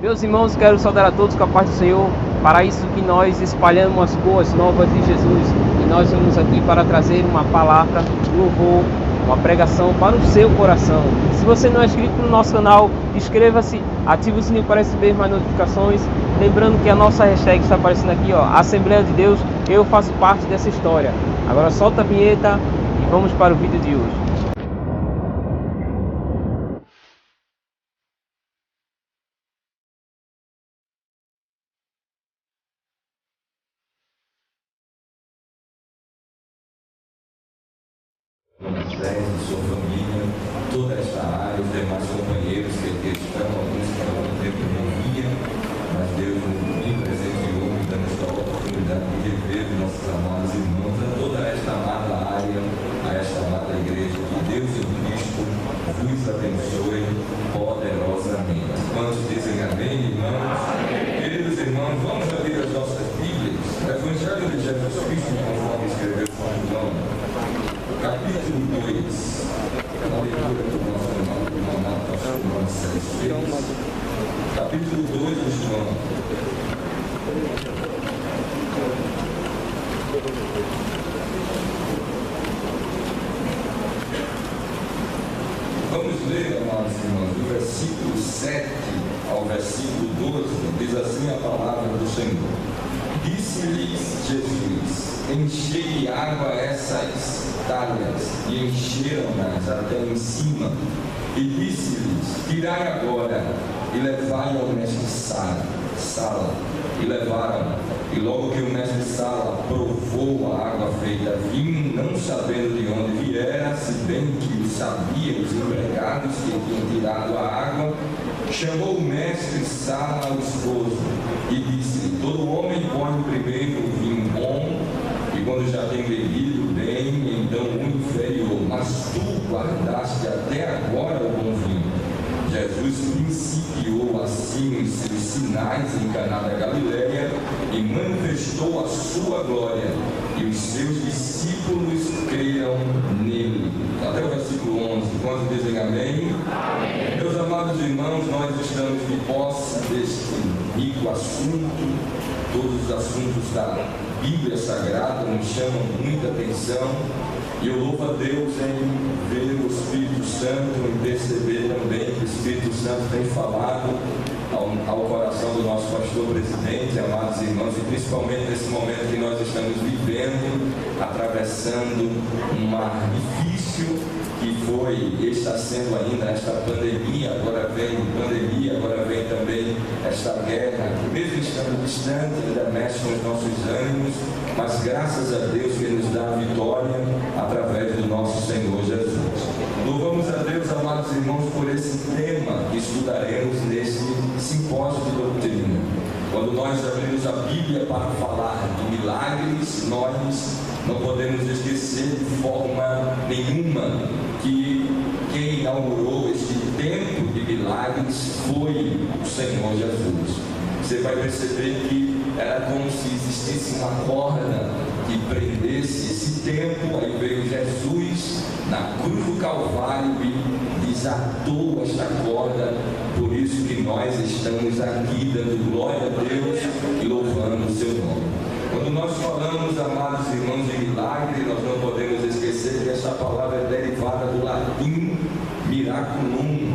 Meus irmãos, quero saudar a todos com a paz do Senhor. Para isso que nós espalhamos as boas novas de Jesus. E nós vamos aqui para trazer uma palavra, um louvor, uma pregação para o seu coração. Se você não é inscrito no nosso canal, inscreva-se, ative o sininho para receber mais notificações. Lembrando que a nossa hashtag está aparecendo aqui, ó, Assembleia de Deus. Eu faço parte dessa história. Agora solta a vinheta e vamos para o vídeo de hoje. Moisés e sua família, toda esta área, os demais companheiros que aqui estão, alguns que há muito tempo não via, mas Deus me presenteou, me dando esta oportunidade de rever nossos amados irmãos, a toda esta amada área, a esta amada igreja, que Deus e Cristo vos abençoe poderosamente. Quantos dizem amém, irmãos? Queridos irmãos, vamos abrir as nossas Bíblias, o Evangelho de Jesus Cristo, conforme escreveu São João, capítulo 2, na leitura do nosso irmão pastor Marcelo Freitas, capítulo 2 de João. Vamos ler, amados irmãos, do versículo 7 ao versículo 12, diz assim a palavra do Senhor. Disse-lhes Jesus: enchei de água essas talhas, e encheram-nas até em cima. E disse-lhes: tirai agora, e levai ao mestre Sala. E levaram. E logo que o mestre Sala provou a água feita vinho, não sabendo de onde viera, se bem que o sabiam os empregados que tinham tirado a água, chamou o mestre Sala ao esposo e disse: todo homem põe primeiro o vinho bom, e quando já tem bebido bem, então o inferior, mas tu guardaste até agora o bom vinho. Jesus principiou assim os seus sinais em Caná da Galileia e manifestou a sua glória, e os seus discípulos creram nele. Até o versículo 11, quando dizem amém? Amém. Meus amados irmãos, nós estamos de posse deste rico assunto. Todos os assuntos da Bíblia Sagrada nos chamam muita atenção, e eu louvo a Deus em ver o Espírito Santo, em perceber também que o Espírito Santo tem falado ao coração do nosso pastor presidente, amados irmãos, e principalmente nesse momento que nós estamos vivendo, atravessando um mar difícil, que está sendo ainda esta pandemia, agora vem também esta guerra, que mesmo estando distante, ainda mexe com os nossos ânimos, mas graças a Deus que nos dá a vitória através do nosso Senhor Jesus. Louvamos a Deus, amados irmãos, por esse tema que estudaremos nesse simpósio de doutrina. Quando nós abrimos a Bíblia para falar de milagres, nós não podemos esquecer de forma nenhuma que quem inaugurou este tempo de milagres foi o Senhor Jesus. Você vai perceber que era como se existisse uma corda que prendesse esse tempo. Aí veio Jesus na cruz do Calvário e desatou esta corda. Por isso que nós estamos aqui dando glória a Deus e louvando o seu nome. Quando nós falamos, amados irmãos, de milagre, nós não podemos esquecer que esta palavra é derivada do latim miraculum,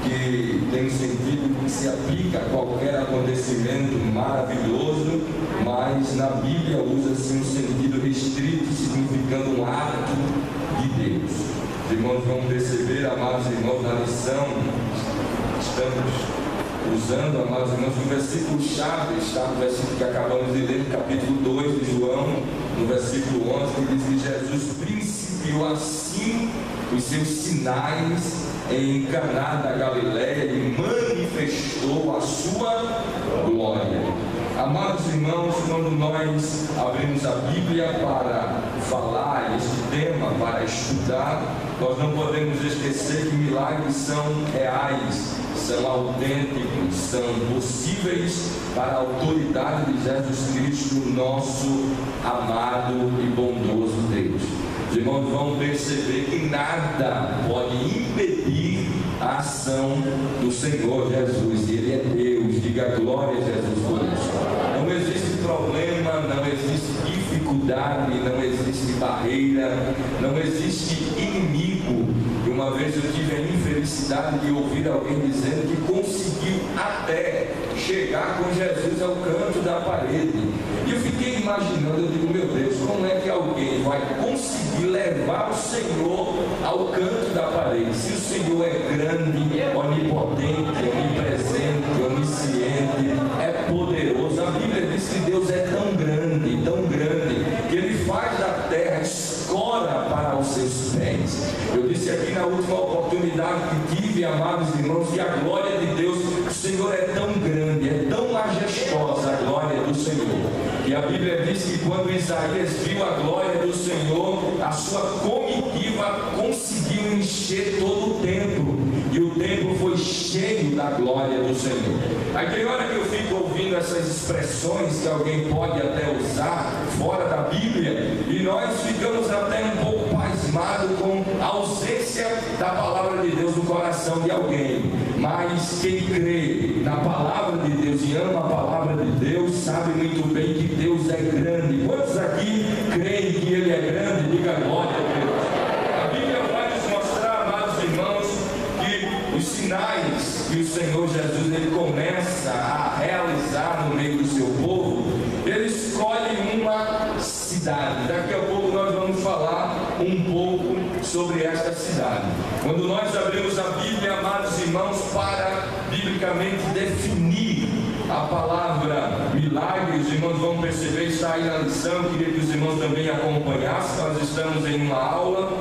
que tem um sentido que se aplica a qualquer acontecimento maravilhoso, mas na Bíblia usa-se um sentido restrito, significando um ato de Deus. Os irmãos vão perceber, amados irmãos, na lição, estamos usando, amados irmãos, o versículo-chave está no versículo que acabamos de ler, no capítulo 2 de João, no versículo 11, que diz que Jesus principiou assim os seus sinais em Caná da Galileia e manifestou a sua glória. Amados irmãos, quando nós abrimos a Bíblia para falar este tema, para estudar, nós não podemos esquecer que milagres são reais, são autênticos, são possíveis para a autoridade de Jesus Cristo, nosso amado e bondoso Deus. Os irmãos vão perceber que nada pode impedir a ação do Senhor Jesus. Ele é Deus. Diga glória a Jesus por isso. Não existe problema, não existe dificuldade, não existe barreira, não existe inimigo. E uma vez eu tive a infelicidade de ouvir alguém dizendo que conseguiu até chegar com Jesus ao canto da parede. E eu fiquei imaginando, eu digo, meu Deus, como é que alguém vai conseguir levar o Senhor ao canto da parede? Se o Senhor é grande, onipotente, onipresente, onisciente, é poderoso. A Bíblia diz que Deus é tão grande, que Ele faz da terra escora para os seus pés. Eu disse aqui na última oportunidade que tive, amados irmãos, que a glória de Deus, o Senhor é tão grande, é tão majestosa a glória do Senhor. E a Bíblia diz que quando Isaías viu a glória do Senhor, a sua comitiva conseguiu encher todo o templo. E o templo foi cheio da glória do Senhor. Aí tem hora que eu fico ouvindo essas expressões que alguém pode até usar fora da Bíblia, e nós ficamos até um pouco pasmados com a ausência da palavra de Deus no coração de alguém. Mas quem crê na palavra de Deus e ama a palavra de Deus, sabe muito bem que Deus é grande. Quantos aqui creem que Ele é grande? Diga glória a Deus. A Bíblia vai nos mostrar, amados irmãos, que os sinais que o Senhor Jesus ele começa a realizar no meio do seu povo, Ele escolhe uma cidade. Daqui a pouco nós vamos falar um pouco sobre esta cidade. Quando nós abrimos a Bíblia, amados irmãos, para biblicamente definir a palavra milagre, os irmãos vão perceber, está aí na lição, queria que os irmãos também acompanhassem. Nós estamos em uma aula.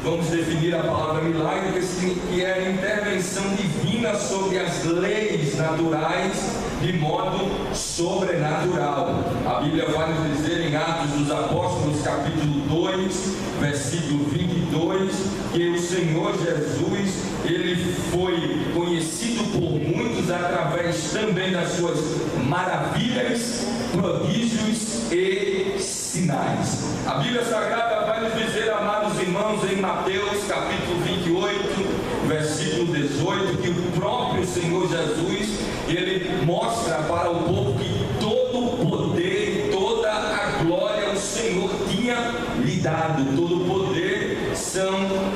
Vamos definir a palavra milagre, que é a intervenção divina sobre as leis naturais de modo sobrenatural. A Bíblia vai nos dizer em Atos dos Apóstolos, capítulo 2, versículo 22, que o Senhor Jesus, Ele foi conhecido por muitos através também das suas maravilhas, prodígios e sinais. A Bíblia Sagrada vai nos dizer, amados irmãos, em Mateus capítulo 28, versículo 18, que o próprio Senhor Jesus, Ele mostra para o povo que todo o poder e toda a glória o Senhor tinha lhe dado. Todo o poder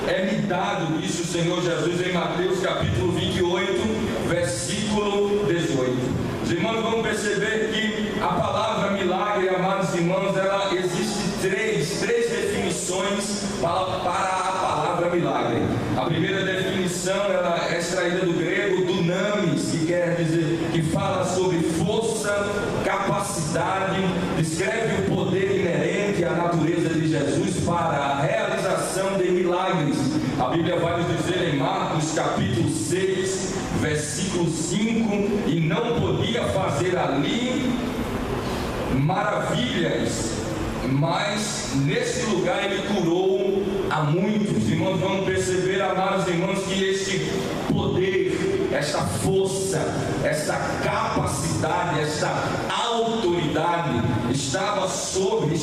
é-me dado, disse o Senhor Jesus em Mateus capítulo 28, versículo 18. Os irmãos vão perceber que a palavra milagre, amados irmãos, ela existe três definições para a palavra milagre. A primeira definição, ela é extraída do grego dunamis, que quer dizer, que fala sobre força, capacidade, descreve o poder inerente à natureza de Jesus para a realização de milagres. A Bíblia vai nos dizer em Marcos capítulo 6, versículo 5, e não podia fazer ali maravilhas, mas nesse lugar Ele curou a muitos. Irmãos, vamos perceber, amados irmãos, que este poder, esta força, esta capacidade, esta autoridade está sobre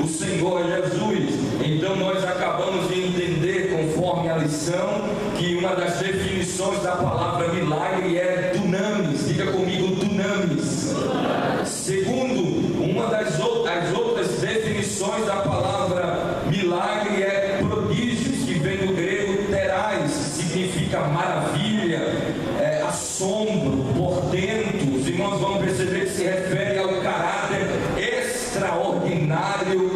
o Senhor Jesus. Então nós acabamos de entender, conforme a lição, que uma das definições da palavra milagre é dunamis. Diga comigo, dunamis. Segundo, uma das outras definições da palavra milagre é prodígios, que vem do grego terais, significa maravilha, assombro, portento. Os irmãos vão perceber que se refere ao caráter extraordinário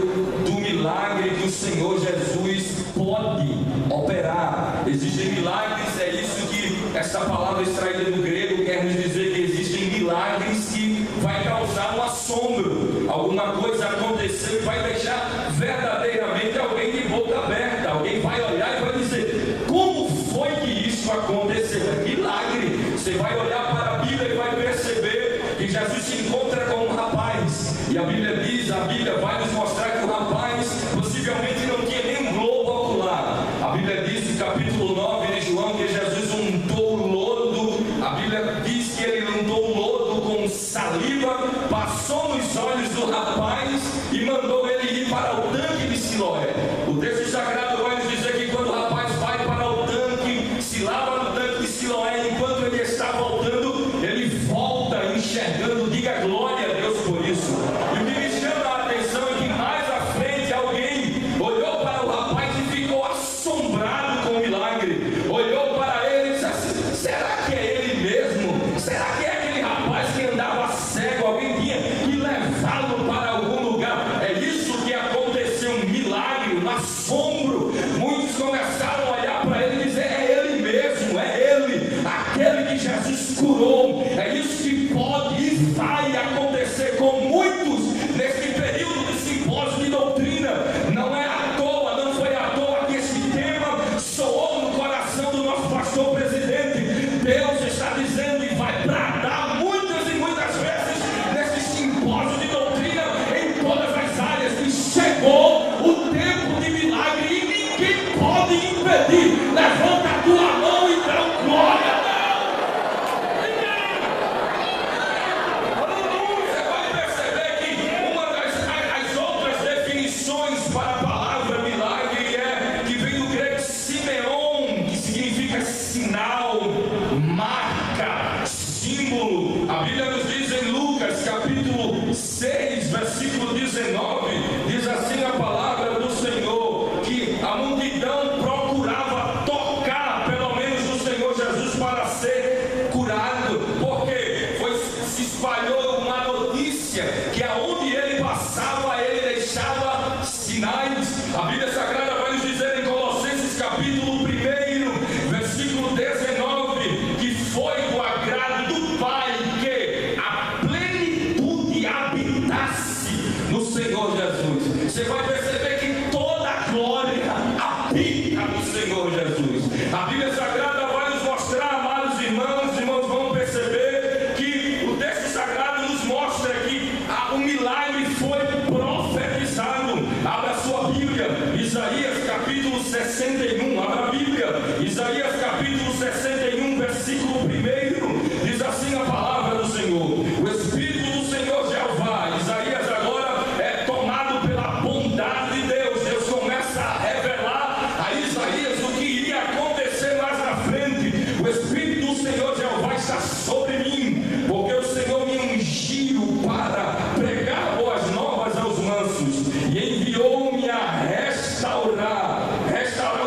do milagre que o Senhor Jesus pode operar. Existem milagres, é isso que essa palavra extraída do grego quer nos dizer, que existem milagres que vai causar um assombro, alguma coisa aconteceu e vai deixar verdadeiramente alguém de boca aberta. Alguém vai olhar e vai dizer: como foi que isso aconteceu? É milagre. Você vai olhar para a Bíblia e vai perceber que Jesus se encontra com um rapaz, e a Bíblia vai nos mostrar que o rapaz possivelmente não tinha nem um globo ocular. A Bíblia diz no capítulo 9 de João que Jesus untou o lodo. A Bíblia diz que ele untou o lodo com saliva, passou nos olhos do rapaz e mandou ele ir para o tanque de Siloé. O texto sagrado vai nos dizer que quando o rapaz senhor presidente. Deus está dizendo e vai bradar muitas e muitas vezes nesse simpósio de doutrina em todas as áreas, que chegou o tempo de milagre e ninguém pode impedir. Levanta a tua mão e dá glória. Você vai perceber que uma das outras definições para a palavra milagre é que vem do grego simeon, que significa sinal, marca, símbolo. A Bíblia nos diz em Lucas capítulo 6, versículo 19, diz assim a palavra do Senhor, que a multidão procurava tocar pelo menos no Senhor Jesus para ser curado, porque se espalhou uma notícia que aonde ele passava, ele deixava sinais. A Bíblia Sagrada vai nos dizer em Colossenses capítulo 1, versículo 19, que foi do agrado do Pai que a plenitude habitasse no Senhor Jesus. Você vai perceber que toda a glória habita no Senhor Jesus. A Bíblia Sagrada vai nos mostrar, amados irmãos, os irmãos vão perceber que o texto sagrado nos mostra que o milagre foi profetizado. Abra a sua Bíblia, Isaías capítulo 61, abra a Bíblia, Isaías capítulo 61, versículo 1, diz assim a palavra do Senhor: o Espírito do Senhor Jeová. Isaías agora é tomado pela bondade de Deus. Deus começa a revelar a Isaías o que iria acontecer mais na frente. O Espírito do Senhor Jeová está sobre mim, porque o Senhor me ungiu para pregar boas novas aos mansos e enviou-me a restaurar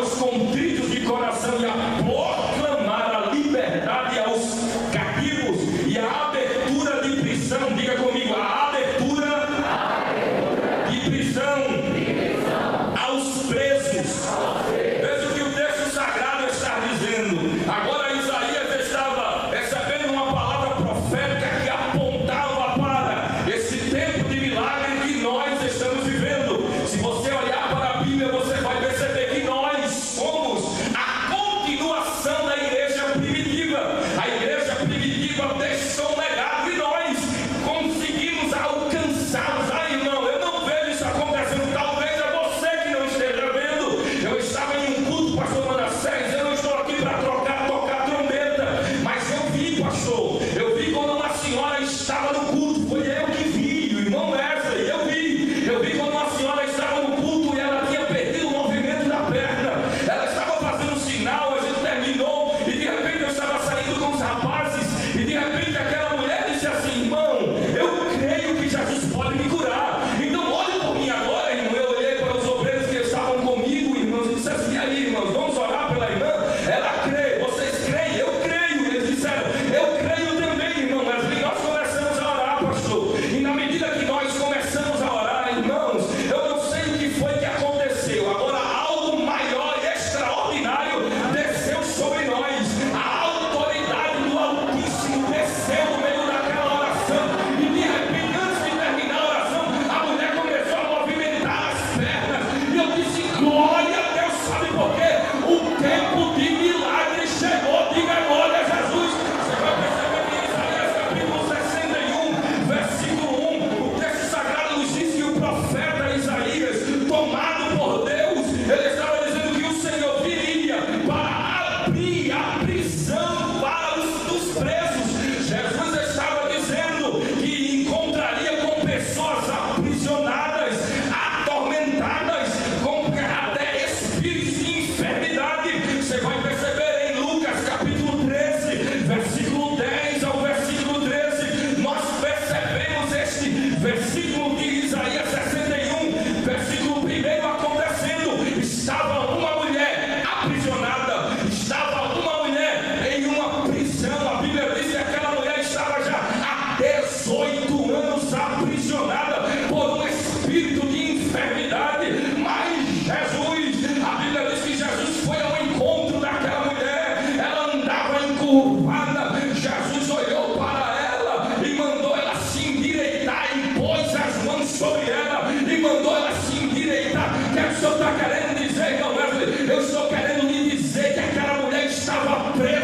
os contritos de coração e a proclamar a liberdade aos cativos e a abertura de prisão. Diga comigo, a abertura de prisão aos presos. Veja o que o texto sagrado está dizendo. Agora Isaías estava recebendo uma palavra profética que apontava para esse tempo de milagre que nós estamos vivendo. Se você olhar para a Bíblia, você vai perceber que nós somos a continuação da igreja primitiva. A igreja primitiva deixou um legado e nós conseguimos alcançá-los. Aí, irmão, eu não vejo isso acontecendo. Talvez é você que não esteja vendo. Eu estava em um culto, pastor Manassés. Eu não estou aqui para tocar trombeta, mas eu vi, pastor. Eu vi quando uma senhora estava no culto. Foi eu que vi, o irmão Wesley. Eu vi quando uma senhora estava no culto e ela tinha perdido o movimento da perna. Ela estava fazendo um sinal, a gente terminou e de repente eu estava saindo com os rapazes e de repente aquela mulher disse assim: irmão, eu creio que Jesus pode me curar. Então olhe por mim agora, irmão. Eu olhei para os obreiros que estavam comigo, irmãos, e disse assim: e aí, irmãos, vamos orar pela irmã? Ela crê. Vocês creem? Eu creio. Eles disseram: eu creio também, irmão. Mas nós começamos a orar, pastor. E na medida que nós começamos a orar, irmãos, eu não sei o que foi que aconteceu. Agora algo maior e extraordinário desceu sobre nós. A autoridade do Altíssimo desceu no meio daquela oração. E de repente, antes de terminar a oração, a mulher começou a movimentar as pernas. E eu disse: glória a Deus. Sabe por quê? O tempo de milagre chegou. Diga glória a Jesus. Você vai perceber que em Isaías capítulo 61, versículo 1, o texto sagrado nos diz que o profeta Isaías, tomado por Deus, ele estava dizendo que o Senhor viria para abrir a prisão para os presos. Jesus estava dizendo que encontraria com pessoas aprisionadas, atormentadas, com até espíritos de enfermidade. Você vai perceber em Lucas capítulo 13, versículo 10 ao versículo 13, nós percebemos este versículo de Isaías 61, versículo 1 acontecendo. Estava uma mulher aprisionada, estava uma mulher em uma prisão. A Bíblia diz que aquela mulher estava já há 18 anos aprisionada por um espírito de enfermidade. Mas Jesus, a Bíblia diz que Jesus foi ao encontro daquela mulher. Ela andava encurvada. Jesus olhou para ela e mandou ela se endireitar e pôs as mãos sobre ela e mandou ela se endireitar. O que o Senhor está querendo dizer, irmão Wesley? Eu estou querendo lhe dizer que aquela mulher estava presa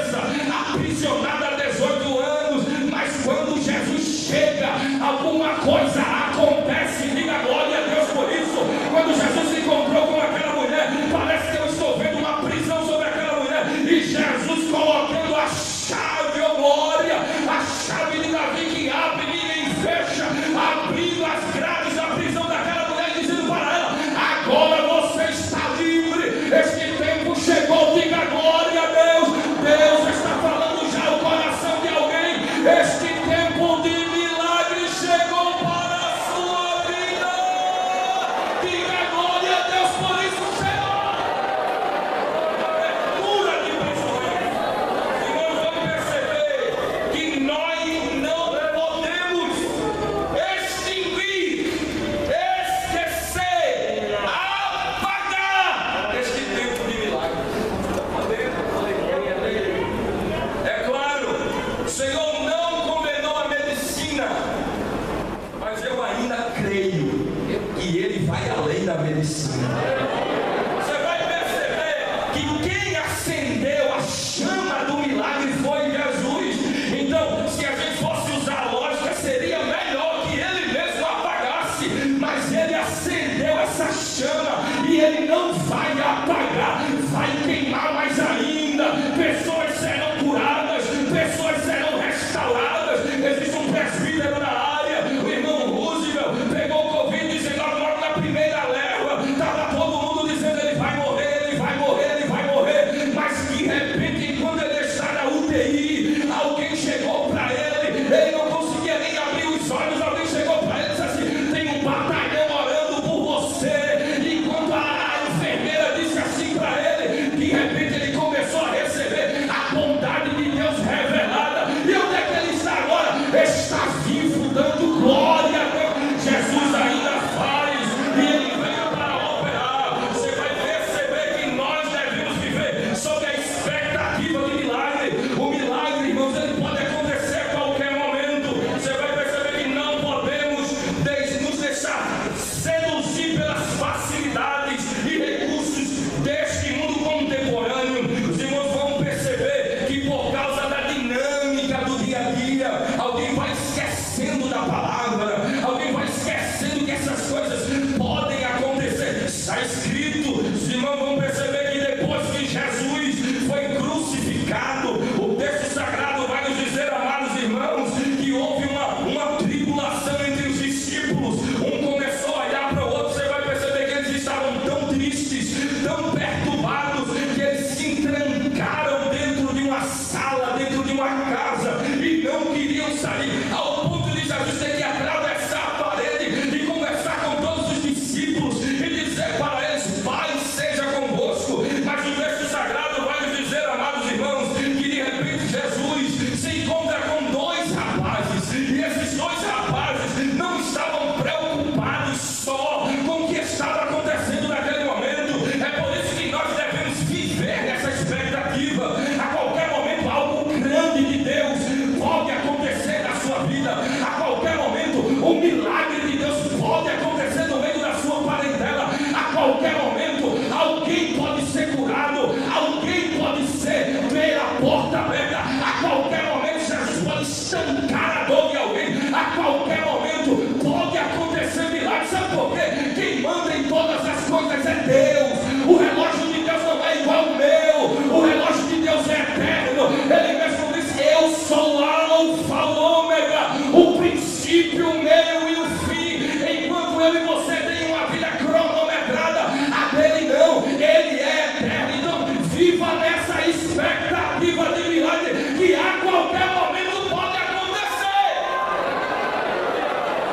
que por causa da dinâmica do dia a dia, alguém vai esquecendo da palavra, alguém vai esquecendo que essas coisas podem acontecer. Está escrito, os irmãos vão perceber que depois que Jesus foi crucificado, o texto sagrado vai nos dizer, amados irmãos, que houve uma tribulação entre os discípulos. Um começou a olhar para o outro, você vai perceber que eles estavam tão tristes, tão perturbados, que eles se entrancaram dentro de uma sala, dentro de uma casa, e não queriam sair, ao ponto de Jesus ter que atravessar a parede e conversar com todos os discípulos e dizer para eles: Pai seja convosco. Mas o texto sagrado vai nos dizer, amados irmãos, que de repente Jesus se encontra com dois rapazes, e esses dois rapazes não estavam preocupados só com o que estava acontecendo naquele momento. É por isso que nós devemos viver nessa expectativa. A qualquer momento algo grande de Deus pode acontecer na sua vida. A qualquer momento um milagre de Deus pode acontecer no meio da sua parentela. A qualquer momento alguém pode ser curado, alguém pode ter a porta aberta. A qualquer momento Jesus pode estancar a dor de alguém. A qualquer momento pode acontecer milagre. Sabe por quê? Quem manda em todas as coisas é Deus. O relógio de Deus não é igual ao meu. O relógio de Deus é eterno. Ele mesmo disse: eu sou Alfa, o Ômega, o princípio, o meio e o fim. Enquanto eu e você tem uma vida cronometrada, a dele não. Ele é eterno. Então viva nessa expectativa de milagre, que a qualquer momento pode acontecer.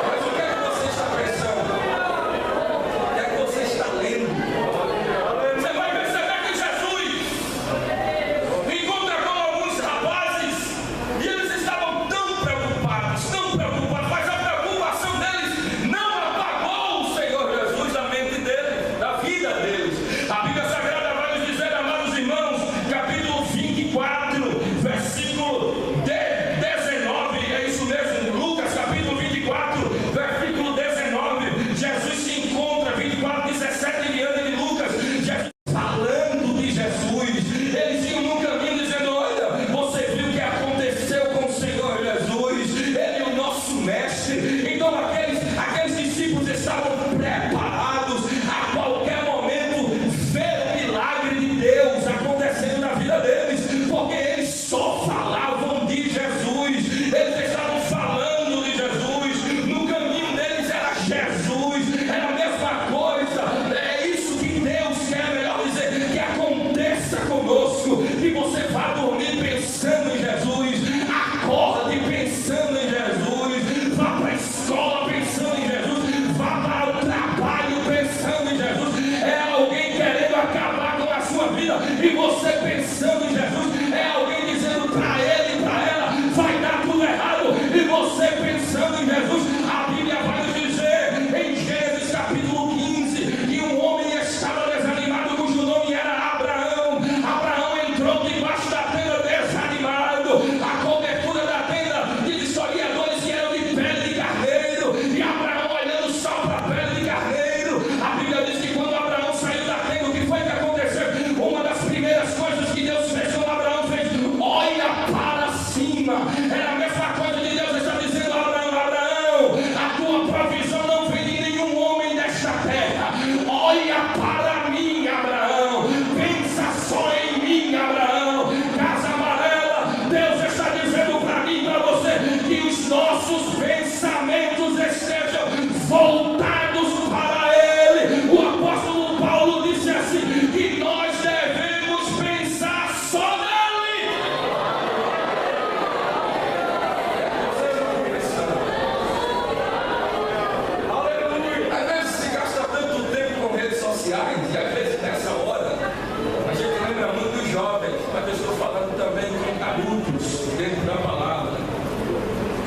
Mas o que é que você está pensando? O que é que você está lendo? Você vai perceber que Jesus encontra com alguns rapazes e eles estavam tão preocupados, mas a preocupação deles não apagou o Senhor Jesus da mente dele, da vida deles. A Bíblia Sagrada vai nos dizer, amados irmãos, capítulo 24, versículo 19, é isso mesmo, Lucas capítulo 24, versículo 19, Jesus se encontra, 24, 17 em diante de Lucas, Jesus falando de Jesus. Eles iam no caminho dizendo: olha, você viu o que aconteceu com o Senhor Jesus, ele é o nosso mestre. Então aqueles discípulos estavam preparados a qualquer momento ver o milagre de Deus acontecendo na vida deles, porque eles só falavam de Jesus, eles estavam falando de Jesus, no caminho deles era Jesus, era a mesma coisa. É isso que Deus quer, melhor dizer, que aconteça conosco, que você vá dormir pensando em Jesus, acorde pensando em Jesus, vá para a escola pensando em Jesus, vá para o trabalho pensando em Jesus. É alguém querendo acabar com a sua vida e você pensando em Jesus. É alguém dizendo para ele e para ela: vai dar tudo errado, e você pensando em Jesus. A Bíblia vai nos dizer em Gênesis capítulo 15 que um homem estava desanimado, cujo nome era Abraão. Abraão entrou debaixo da tenda desanimado, a cobertura da tenda de historiadores que eram de pele de carneiro, e Abraão olhando só para a pele de carneiro. A Bíblia diz que quando Abraão saiu da tenda, o que foi que aconteceu? Uma das primeiras coisas que Deus fez com Abraão, fez: olha para cima. Era a mesma coisa de Deus está dizendo: Abraão, a tua provisão não vem de nenhum homem desta terra. Olha para mim, Abraão, pensa só em mim, Abraão. Casa amarela, Deus está dizendo para mim e para você que os nossos pensamentos estejam voltados para Ele. O apóstolo Paulo disse assim, que nós devemos pensar só nele. Vocês não estão pensando. Aleluia. Às vezes se gasta tanto tempo com redes sociais, e às vezes nessa hora a gente lembra muito dos jovens, mas eu estou falando também com adultos dentro da palavra.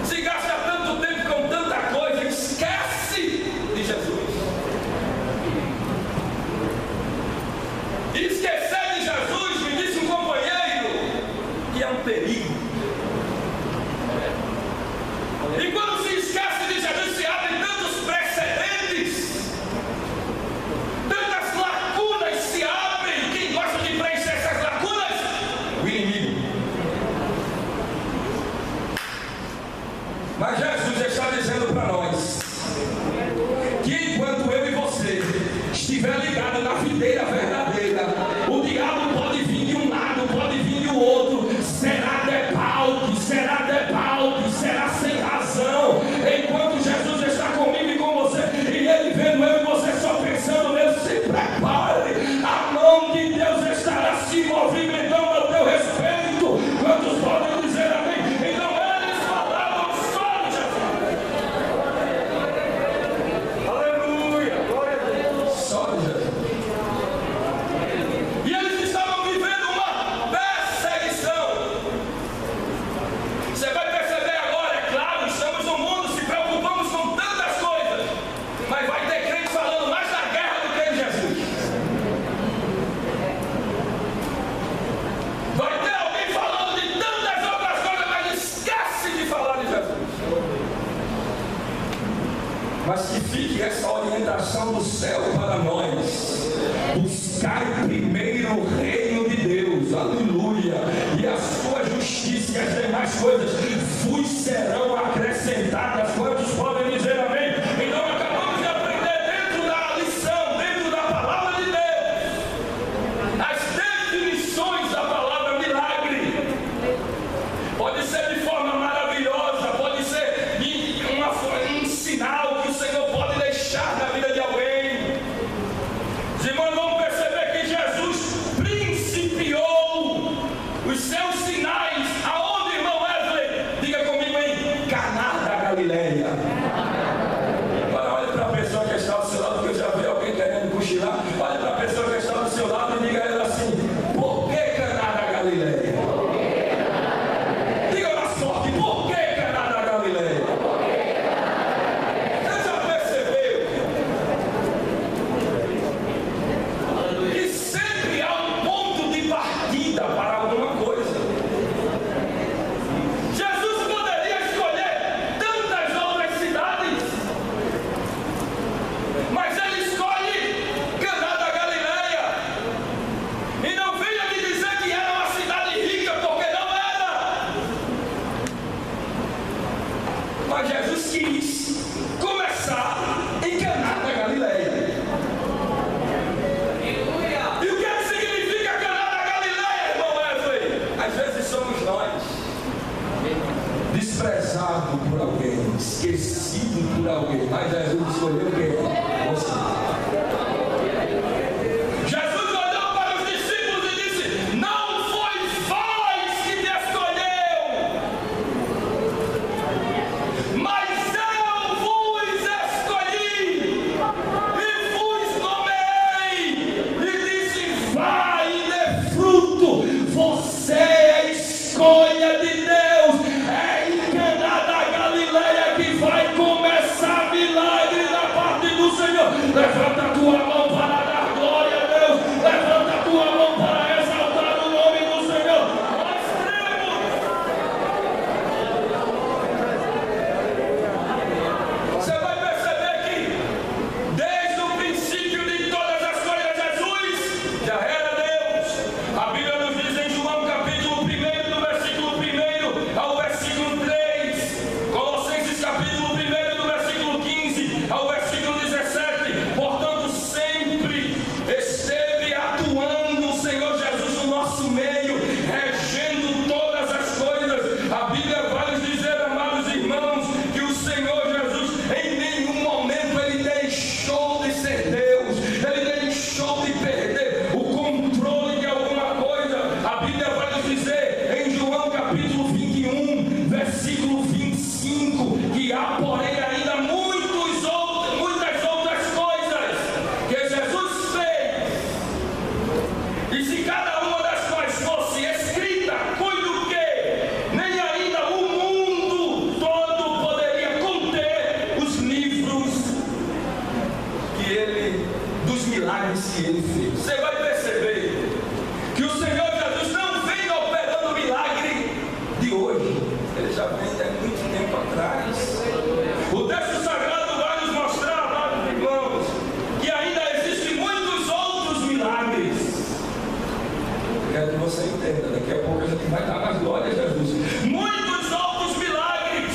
Se gasta tanto tempo com tanta coisa, esquece de Jesus. E esquecer de Jesus, me disse um companheiro, que é um perigo. E quando se esquece de Jesus, se abrem tantos precedentes, tantas lacunas se abrem. Quem gosta de preencher essas lacunas? O inimigo. Mas Jesus está dizendo para nós que enquanto eu e você estiver ligado na videira verdadeira, o diabo pode vir de um lado, pode vir do outro, será debate, será sem razão. Enquanto Jesus está comigo e com você, e ele vendo eu e você só pensando nele, se prepare, a mão de Deus estará se movimentando ao teu respeito. Quantos podem dizer amém? Então eles falavam só de Jesus. Aleluia, glória a Deus. Só de Jesus. E eles estavam vivendo uma perseguição. Você vai perceber agora, é claro, estamos no mundo, se preocupamos com tantas coisas, mas vai ter crente falando mais da guerra do que de Jesus. Vai ter alguém falando de tantas outras coisas, mas esquece de falar de Jesus. Mas que fique essa orientação do céu para nós: buscai primeiro o reino de Deus, aleluia, e a sua justiça, e as demais coisas vos serão acrescentadas. Quantos podem dizer amém? Então acabamos de aprender dentro da lição, dentro da palavra de Deus, as definições da palavra milagre. Pode ser de forma maravilhosa, pode ser um sinal que o Senhor pode deixar na vida de alguém. Os irmãos vão perceber que Jesus principiou os seus sinais aonde, irmão Wesley? Diga comigo, em Caná da Galileia. Agora olhe para a pessoa que está ao seu lado, que eu já vi alguém querendo cochilar. Olhe para a pessoa que está ao seu lado e diga a ela assim: por que Caná da Galileia? Diga mais forte: por que Caná da Galileia? Você já percebeu que sempre há um ponto de partida para alguma coisa? Jesus poderia escolher tantas outras cidades, mas ele escolhe Caná da Galileia. E não venha me dizer que era uma cidade rica, porque não era. Mas Jesus quis começar em Caná da Galileia. E o que significa Caná da Galileia, irmão Wesley? Às vezes somos nós, desprezado por alguém, esquecido por alguém, mas Jesus escolheu quem? Você. Jesus olhou para os discípulos e disse: não foi vós que me escolheu, mas eu vos escolhi e vos nomeei, e disse: vai e dê fruto. Você é a escolha de Deus. É em Caná da Galileia que vai começar milagre da parte do Senhor. Levanta a tua mão para dar glória a Deus. Levanta a tua mão para exaltar o nome do Senhor. Nós cremos. Você vai perceber que desde o princípio de todas as coisas, Jesus já era Deus. A Bíblia nos diz em João capítulo 1, do versículo 1 ao versículo 3, Colossenses capítulo 1, do versículo 15 ao versículo 17. Portanto, sempre esteve atuando o Senhor Jesus no nosso meio, regendo todas as coisas. A Bíblia vai nos dizer, amados irmãos, que o Senhor Jesus em nenhum momento ele deixou de ser Deus, ele deixou de perder o controle de alguma coisa. A Bíblia vai nos dizer em João capítulo 21, versículo 25, que há porém ainda muitas outras coisas que Jesus fez, e se cada uma das quais fosse escrita, cuido que nem ainda o mundo todo poderia conter os livros dos milagres que ele fez. Você vai perceber que o Senhor Jesus não vem operando milagre de hoje, ele já vem há muito tempo atrás. O texto sagrado vai nos mostrar, amados irmãos, que ainda existem muitos outros milagres. Eu quero que você entenda, daqui a pouco a gente vai dar mais glória a Jesus. Muitos outros milagres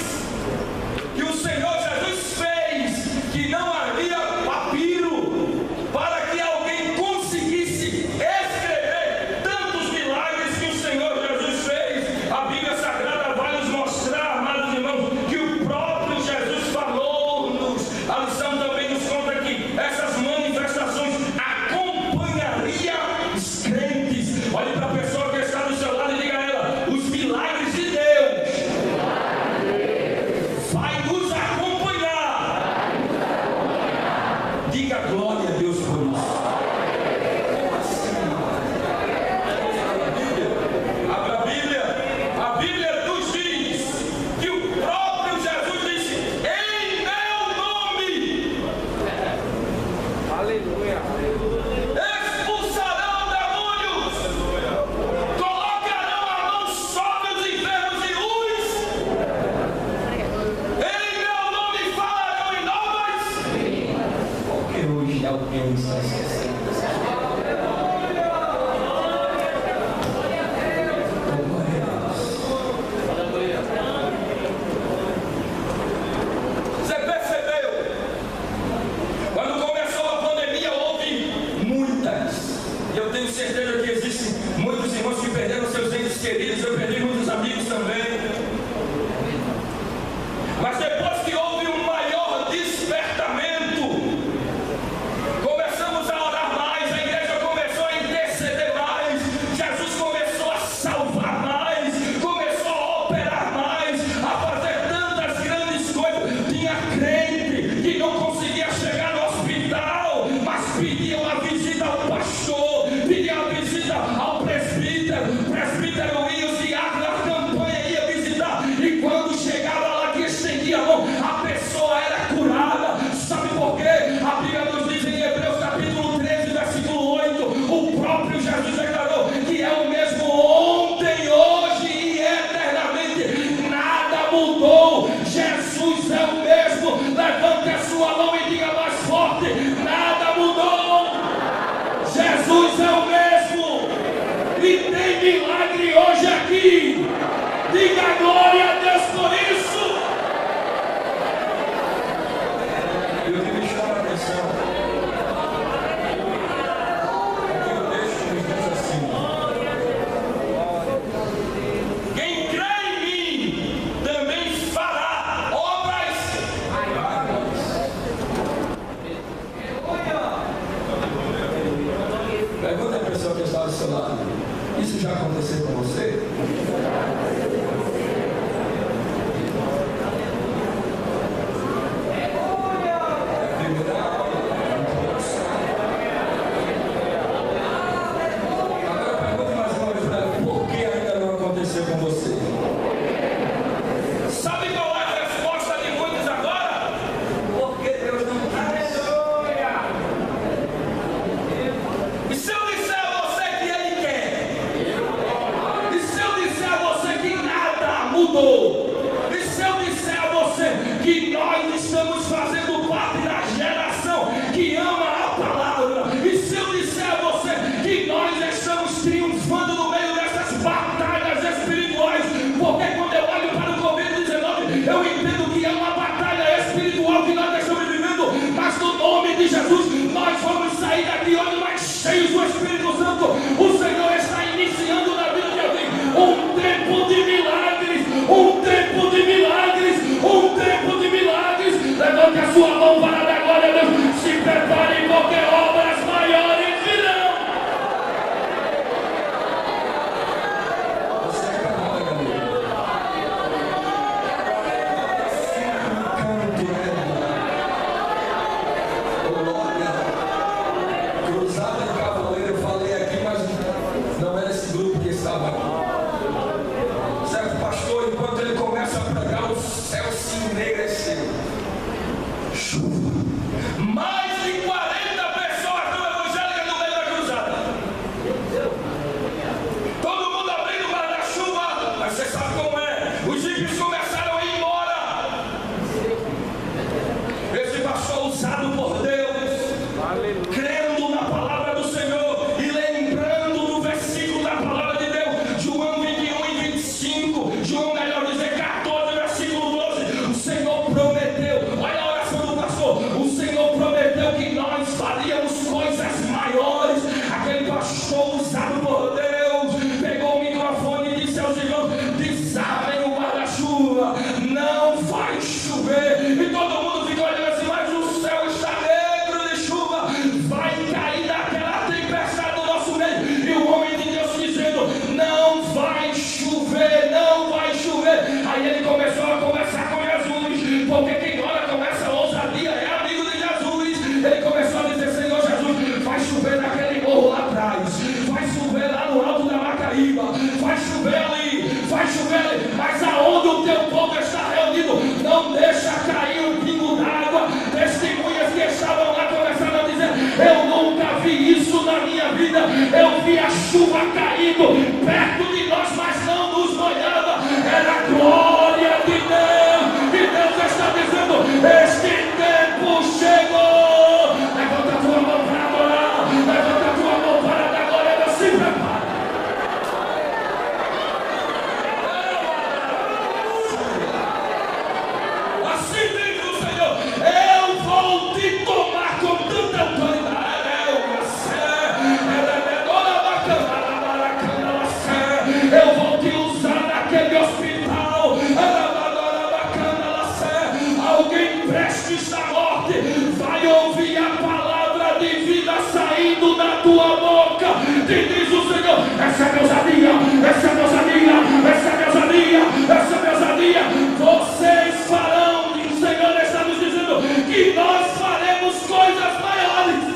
você. Sabe qual é a resposta de muitos agora? Porque Deus não está. Aleluia! E se eu disser a você que Ele quer? E se eu disser a você que nada mudou? E se eu disser a você que nós estamos fazendo parte da geração que ama a palavra? E se eu disser a você que nós estamos triunfando no meio dessas batalhas espirituais? Porque quando eu olho para o Covid-19, eu entendo que é uma batalha espiritual que nós estamos vivendo, mas no nome de Jesus, nós vamos sair daqui hoje mais cheios do Espírito Santo. O Senhor está iniciando na vida de alguém um tempo de milagres, um tempo de milagres, um tempo de milagres. Levante a sua mão para dar glória a Deus. Se prepare, porque obras maiores virão. Você é canal, galera. Canto, glória. Cruzada de Cavaleiro, eu falei aqui, mas não era esse grupo que estava aqui. Certo, pastor, enquanto ele começa a pregar, o céu se enegreceu. Chuva. Mais de 40 pessoas não evangélicas no meio da cruzada. Todo mundo abrindo o guarda-chuva, mas você sabe como é. Os ímpios começaram a ir embora. Esse pastor usado por Deus, crendo na palavra do Senhor e lembrando do versículo da palavra de Deus, João 21 e 25, João, melhor dizer, 14, versículo 12. O Senhor prometeu, olha a oração do pastor, o Senhor prometeu que nós faríamos coisas maiores. Aquele pastor usado por Deus pegou o microfone e disse aos irmãos: desarmem o guarda-chuva, não vai chover. E todo mundo ficou olhando assim, mas o céu está negro de chuva, vai cair daquela tempestade no nosso meio. E o homem de Deus dizendo: não vai chover, não vai chover. Aí ele começou a conversar com Jesus, porque quem ora com essa ousadia é amigo de Jesus. Ele começou a dizer: Senhor Jesus, vai chover naquele morro lá atrás, vai chover lá no alto da Macaíba, vai chover ali, mas aonde o teu povo está reunido, não deixa cair um pingo d'água. Testemunhas que estavam lá começaram a dizer: eu nunca vi isso na minha vida, eu vi a chuva caindo perto de nós, mas não nos molhava, era a glória de Deus. E Deus está dizendo: este tempo chegou. Levanta a tua mão para adorar, levanta a tua mão para dar glória a Deus. Se prepara. Assim diz o Senhor: eu vou te tomar com tanta autoridade. Eu vou te usar naquele hospital. Alguém prestes à morte vai ouvir a palavra de vida saindo da tua boca. Te diz o Senhor: essa é ousadia, essa é ousadia, essa é ousadia, essa é ousadia. Vocês farão, e o Senhor está nos dizendo que nós faremos coisas maiores.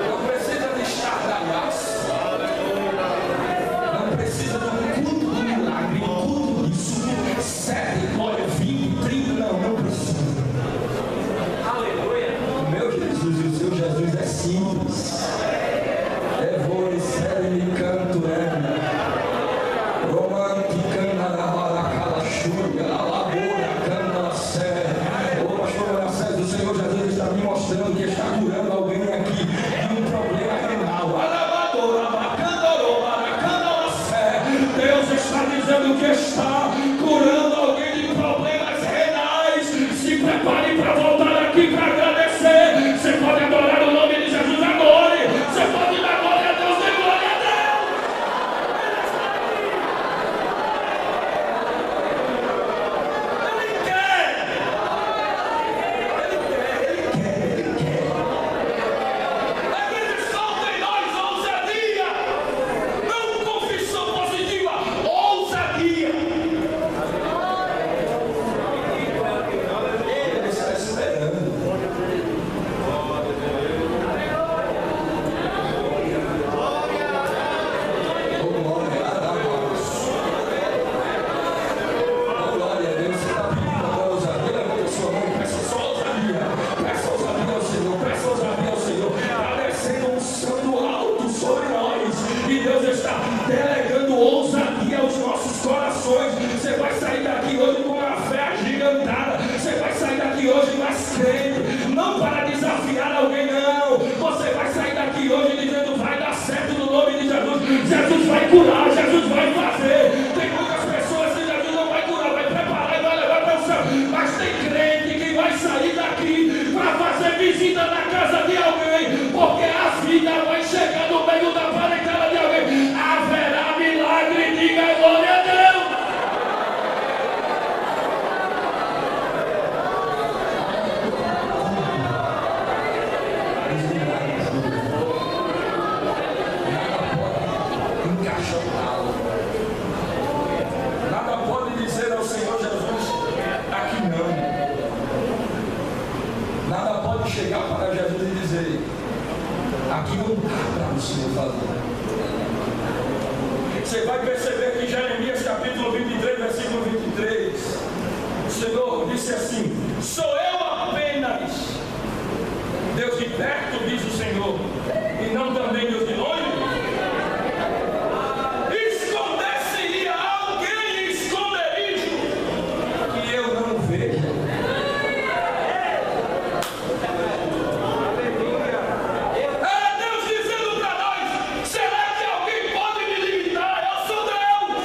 Não precisa de estardalhaço. Não precisa de um culto do milagre, um culto chegar para Jesus e dizer: aqui não dá para o Senhor fazer. Você vai perceber que Jeremias capítulo 23, versículo 23, o Senhor disse assim: sou eu apenas Deus de perto, diz o Senhor, e não também Deus de longe. Esconder-se-ia alguém em esconderijo Que eu não vejo. Era Deus dizendo para nós: será que alguém pode me limitar? Eu sou Deus.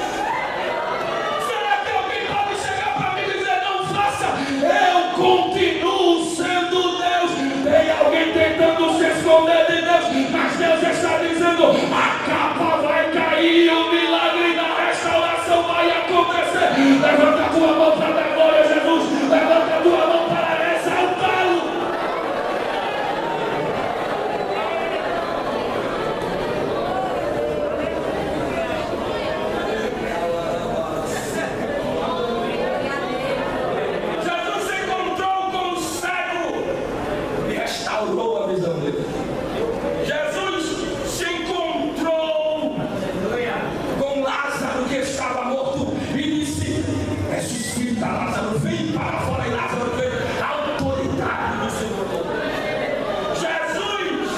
Será que alguém pode chegar para mim e dizer: não faça? Eu continuo sendo Deus. Tem alguém tentando se esconder de Deus, mas Deus está dizendo: a capa vai cair, o milagre da restauração vai acontecer. Levanta a tua mão para dar glória a Jesus. Levanta a tua mão para exaltá-lo. Jesus se encontrou com o cego e restaurou a visão dele. Jesus se encontrou com Lázaro que estava morto e disse: ressuscita Lázaro, vem para fora. E Lázaro veio, a autoridade do Senhor. Jesus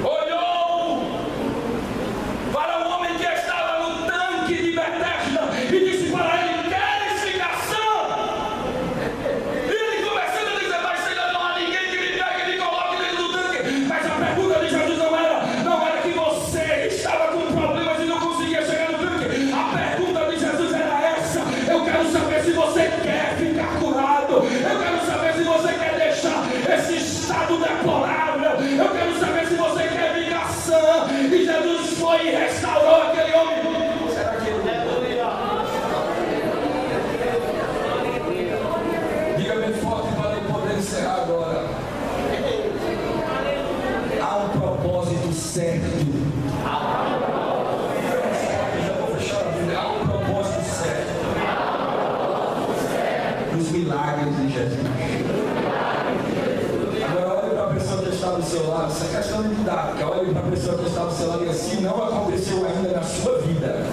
olhou para o homem que estava no tanque de Betesda e disse para ele: queres ficar sã? E ele começando a dizer: mas Senhor, não há ninguém que me pegue e me coloque dentro do tanque. Mas a pergunta de Jesus não era que você estava com problemas e não conseguia chegar no tanque. A pergunta de Jesus era essa: eu quero saber se você quer ficar curado. Eu quero saber se você quer deixar esse estado deplorável. Eu quero saber se você quer ficar sã. E Jesus foi e restaurou aquele homem. Será que ele Diga bem forte para eu poder encerrar agora. Há um propósito certo. Já vou fechar a Bíblia. Há um propósito certo dos milagres de Jesus. Agora olhe para a pessoa que está do seu lado. Isso é questão de didática. Olhe para a pessoa que está do seu lado e assim: não aconteceu ainda na sua vida.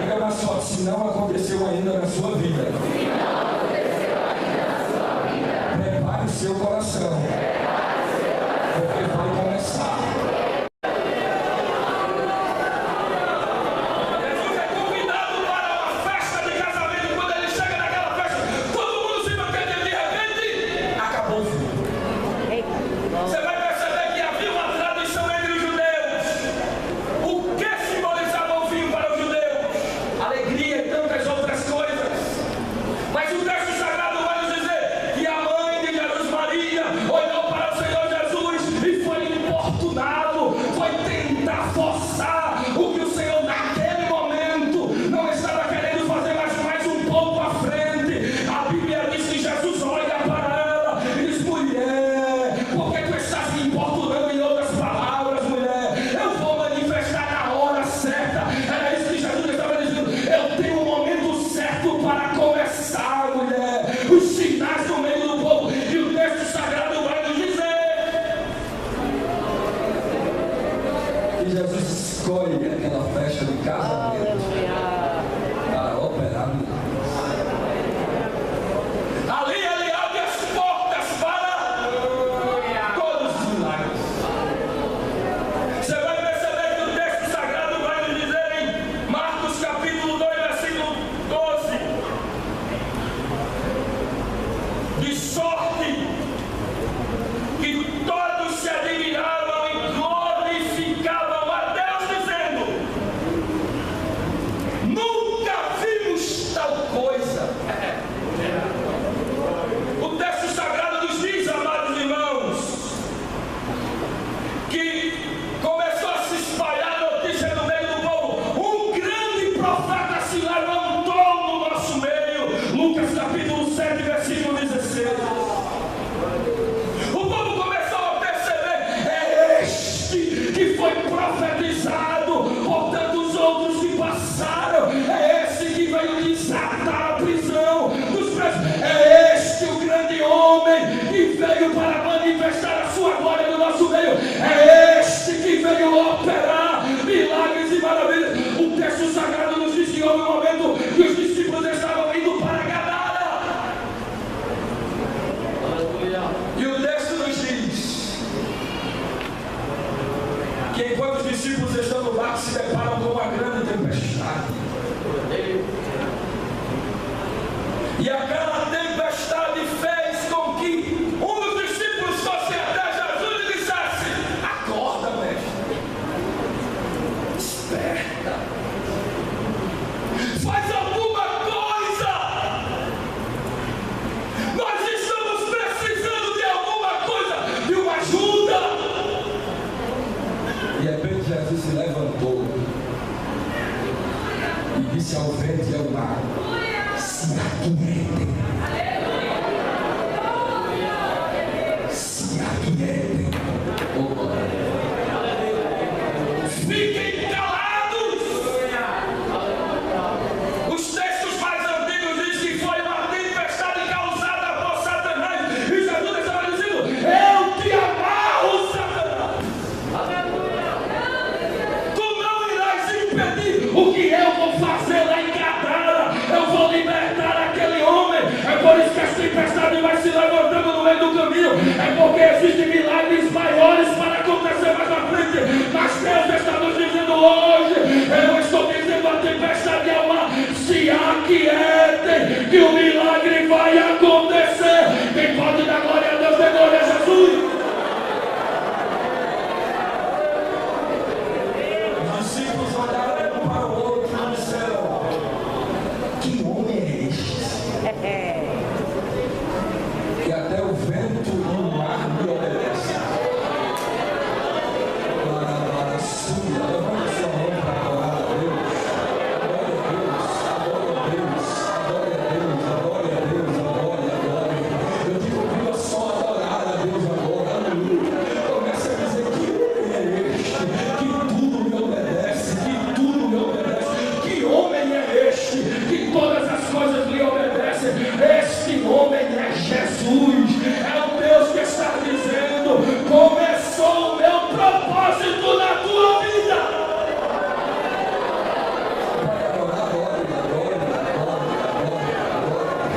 Diga mais forte: se não aconteceu ainda na sua vida. Prepare o seu coração, porque vai começar. Jesus é convidado para uma festa de casamento. E quando ele chega naquela festa, todo mundo se mantém. De repente, acabou o filme. Você vai perceber que havia uma tradição entre os judeus. O que simbolizava o vinho para os judeus? Alegria e tantas outras coisas. veio para manifestar a sua glória no nosso meio. É este que veio operar milagres e maravilhas. O texto sagrado nos diz que houve um momento que os discípulos estavam indo para Gadara. E o texto nos diz que enquanto os discípulos estão no barco, se deparam com uma grande tempestade. E aquela tempestade fez com que um dos discípulos fosse até Jesus e dissesse: acorda, mestre, desperta, faz alguma coisa, nós estamos precisando de alguma coisa, de uma ajuda. E de repente Jesus se levantou e disse ao vento e ao mar: se aquietem, se aquietem, fiquem calados. Os textos mais antigos dizem que foi uma tempestade causada por Satanás, e Jesus estava dizendo: eu te amarro, Satanás. Tu não irás impedir o que eu vou fazer lá em Gadara. Eu vou libertar aquele homem. É por isso que a tempestade vai se levantando no meio do caminho. É porque existem milagres maiores para acontecer mais à frente. Mas Deus está nos dizendo hoje, eu estou dizendo a tempestade ao mar: se aquietem, que o milagre vai acontecer. Quem pode dar glória a Deus, dê glória a Jesus. Os discípulos olharam um para o outro e disseram: que homem é este? Que até o vento e o mar lhe obedecem. Levanta sua mão para adorar a Deus. Glória a Deus, glória a Deus, glória a Deus, glória a Deus. Eu digo, viva só adorar a Deus agora, aleluia. Comece a dizer: que homem é este? Que tudo me obedece, que tudo me obedece. Que homem é este? Que todas as coisas lhe obedecem. Este homem é Jesus. É o Deus que está dizendo: começou o meu propósito na tua vida.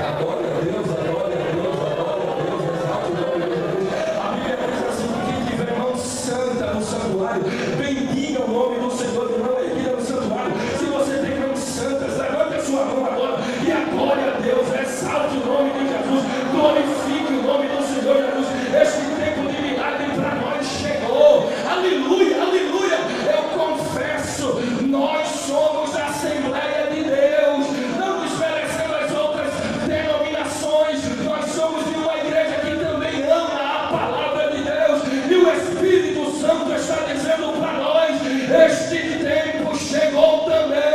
Adore a Deus, adore a Deus, adore a Deus, exalte o nome de Jesus. A Bíblia diz assim: que quem tiver mão santa no santuário, bendiga o nome do Senhor de mão erguida no santuário. Se você tem mãos santas, levante a sua mão agora e adore a Deus, exalte o nome de Jesus, glorifique o nome do Senhor Jesus. Este tempo de milagre para nós chegou. Aleluia, aleluia. Eu confesso, nós somos a Assembleia de Deus, não desmerecendo as outras denominações. Nós somos de uma igreja que também ama a palavra de Deus, e o Espírito Santo está dizendo para nós: este tempo chegou também.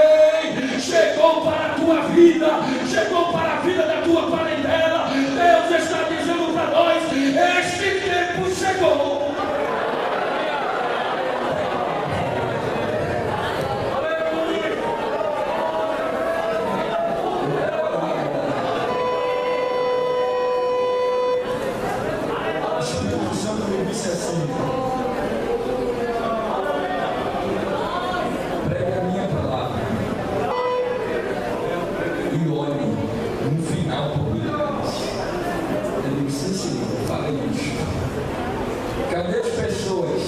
Chegou para a tua vida, chegou para a vida da tua parentela. Deus está dizendo para nós: este tempo chegou. O Espírito Santo me disse assim: pregue a minha palavra e olhe no final por milagres. Ele disse assim: fala isso. Cadê as pessoas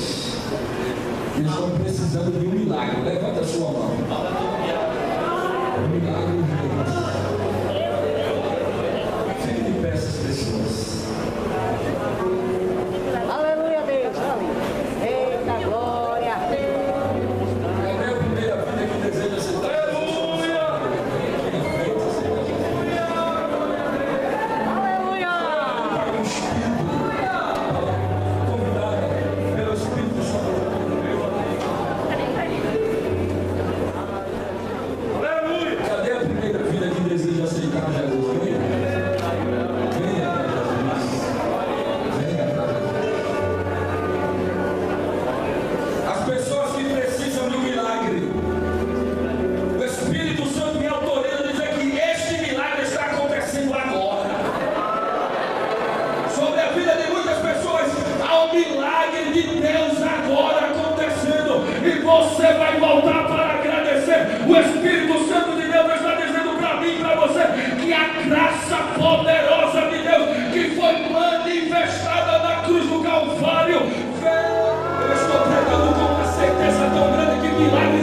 que estão precisando de um milagre? Levanta a sua mão. Um milagre urgente. Fique de pé, essas pessoas. Aleluia, Deus. Eita glória. Cadê a primeira vida que deseja ser? Aleluia! Aleluia. Para o Espírito, convidada pelo Espírito Santo. que a graça poderosa de Deus, que foi manifestada na cruz do Calvário, eu estou pregando com uma certeza tão grande que milagre